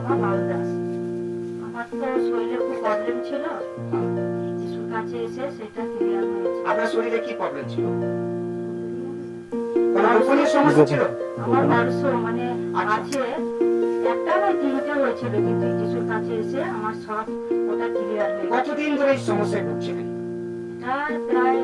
আমার মালদাস। আমার তো শরীরে খুব প্রবলেম ছিল, যিশুর কাছে এসে সেটা ক্লিয়ার হয়েছে। আপনার শরীরে কি প্রবলেম ছিল? কোনো গোপনীয় সমস্যা ছিল? আমার বর্ষ মানে আছে, একটা নয় তিনটে হয়েছিল, কিন্তু যিশুর কাছে এসে আমার সব ওটা ক্লিয়ার হয়ে গেছে। কতদিন ধরে এই সমস্যায় ভুগছিলেন? এটা প্রায়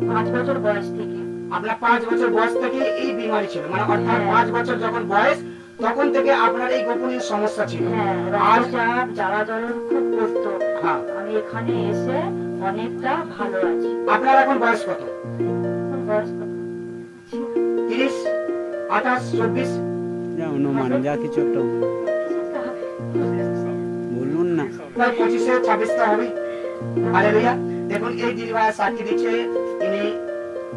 5 বছর বয়স থেকে। আপনার 5 বছর বয়স থেকে এই বিমারি ছিল, মানে অর্থাৎ 5 বছর যখন বয়স তখন থেকে আপনার এই গোপনীয় সমস্যা ছিল। হ্যাঁ, রক্তচাপ জ্বালা জ্বলন খুব করতো। হ্যাঁ, আমি এখানে এসে অনেকটা ভালো আছি। আপনার এখন বয়স কত? এখন বয়স কত? 30, 28, 24? যা অনুমান যা কিছু একটা বলুন না। প্রায় 25 26টা হবে। হালেলুয়া। দেখুন এই দিদিভাই সাক্ষী দিচ্ছে, ইনি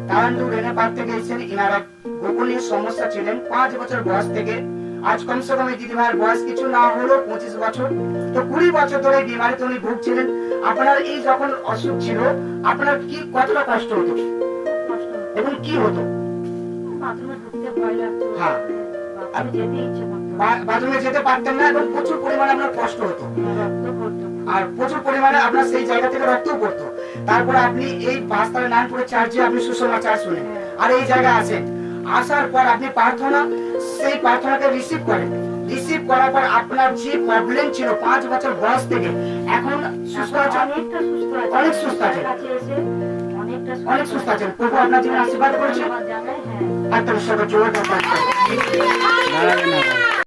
তারান্ডুর রেনেপার থেকে এসেছেন। ইনারা গোপনীয় সমস্যা ছিলেন 5 বছর বয়স থেকে। আজ কমসে কম এই দিদিভাইয়ের বয়স কিছু না হলো 25 বছর। তো 20 বছর ধরে এই বিমারিতে উনি ভুগছিলেন। আপনার এই যখন অসুখ ছিল, আপনার কি কতটা কষ্ট হতো খুব কষ্ট হতো। এবং কি হতো? বাথরুমে ঢুকতে ভয় লাগতো। হ্যাঁ। বাথরুমে যেতে ইচ্ছে করতো না। বাথরুমে যেতে পারতেন না এবং প্রচুর পরিমাণে আপনার কষ্ট হতো, রক্ত পড়তো। আর প্রচুর পরিমাণে আপনার সেই জায়গা থেকে রক্তও পড়তো। তারপরে আপনি এই পাঁচতলা নারায়ণপুরে চার্চে আপনি সুসমাচার শুনেন, আর এই জায়গায় আসেন। আসার পর আপনি প্রার্থনা, সেই প্রার্থনাকে রিসিভ করেন। রিসিভ করার পর আপনার যে প্রবলেম ছিল 5 বছর বয়স থেকে, এখন সুস্থ আছেন, অনেকটা সুস্থ আছে। অনেক সুস্থ আছেন। কাছে এসে অনেকটা অনেক সুস্থ আছেন। প্রভু আপনার জীবনে আশীর্বাদ করেছেন। আমার জানায়, হ্যাঁ। আত্মবিশ্বাস জোরে দাঁড়াবে না।